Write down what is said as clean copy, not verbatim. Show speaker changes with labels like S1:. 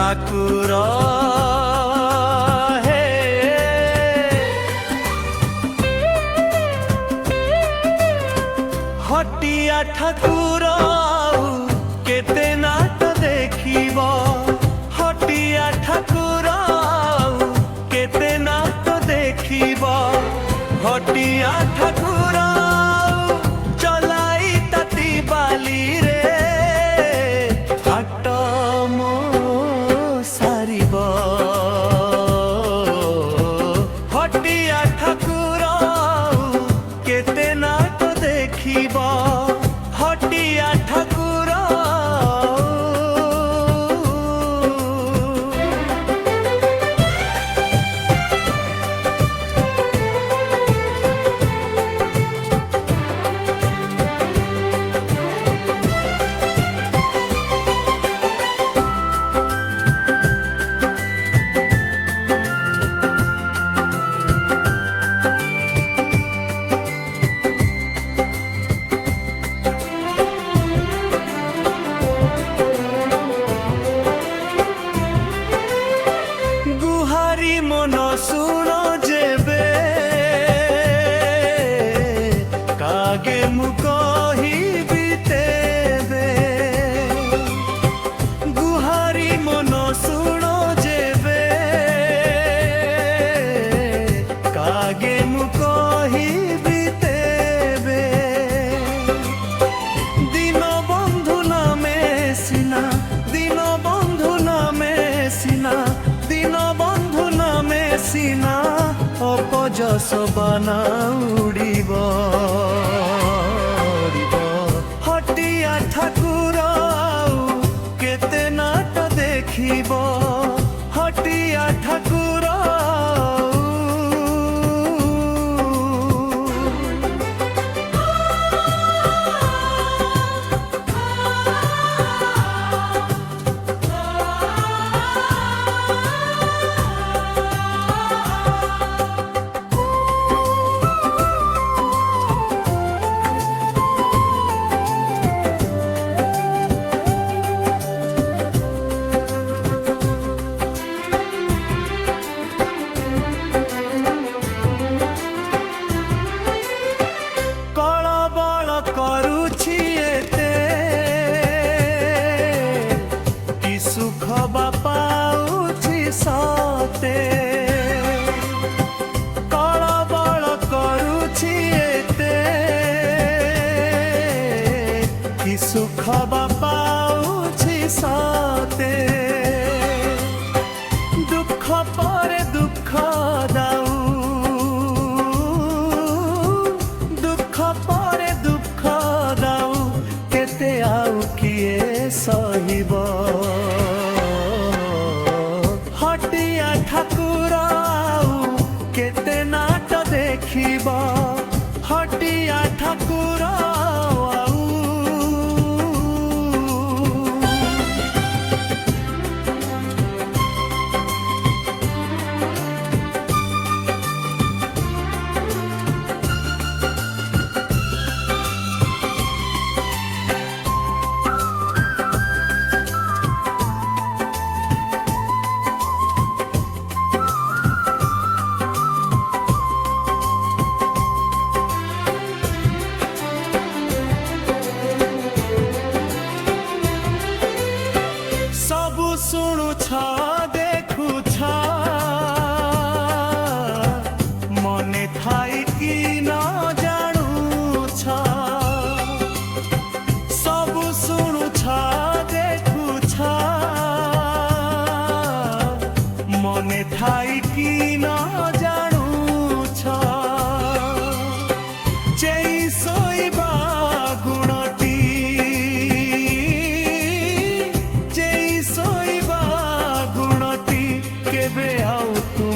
S1: ठाकुर हे हटिया ठाकुर केते नाट देखिब हटिया ठाकुर केते नाट देखिब हटिया ठाकुर चलाई ताती बाली रे हाट मो सारिब हटिया ठाकुर केते नाट देखिब हटिया ठाकुर मन सुन जेबे कागे मु कहिबी तेबे गुहारी मन सुन जेबे कागे मु कहिबी तेबे दिन बंधु नामे सिना दिन बंधु नामे सिना दिन बंधु नामे सिना अपजस बाना उड़िब हटिया ठाकुर केते नाट देखिब हटिया ठाकुर करुछि एते कि सुख बापाउछि सते कळबळ करुछि एते कि सुख बापाउछि सते दुख परे दुख दाऊ दुख परे दुख दाऊ केते आउ किए सहिब हटिया ठाकुर केते नाट देखिब हटिया ठाकुर सुनुछ देखुछ मने थाई कि न जानुछ सबु सुनुछ देखुछ मने थाई कि न जानुछ चेई सोइबा गुणटी केबे आउ तू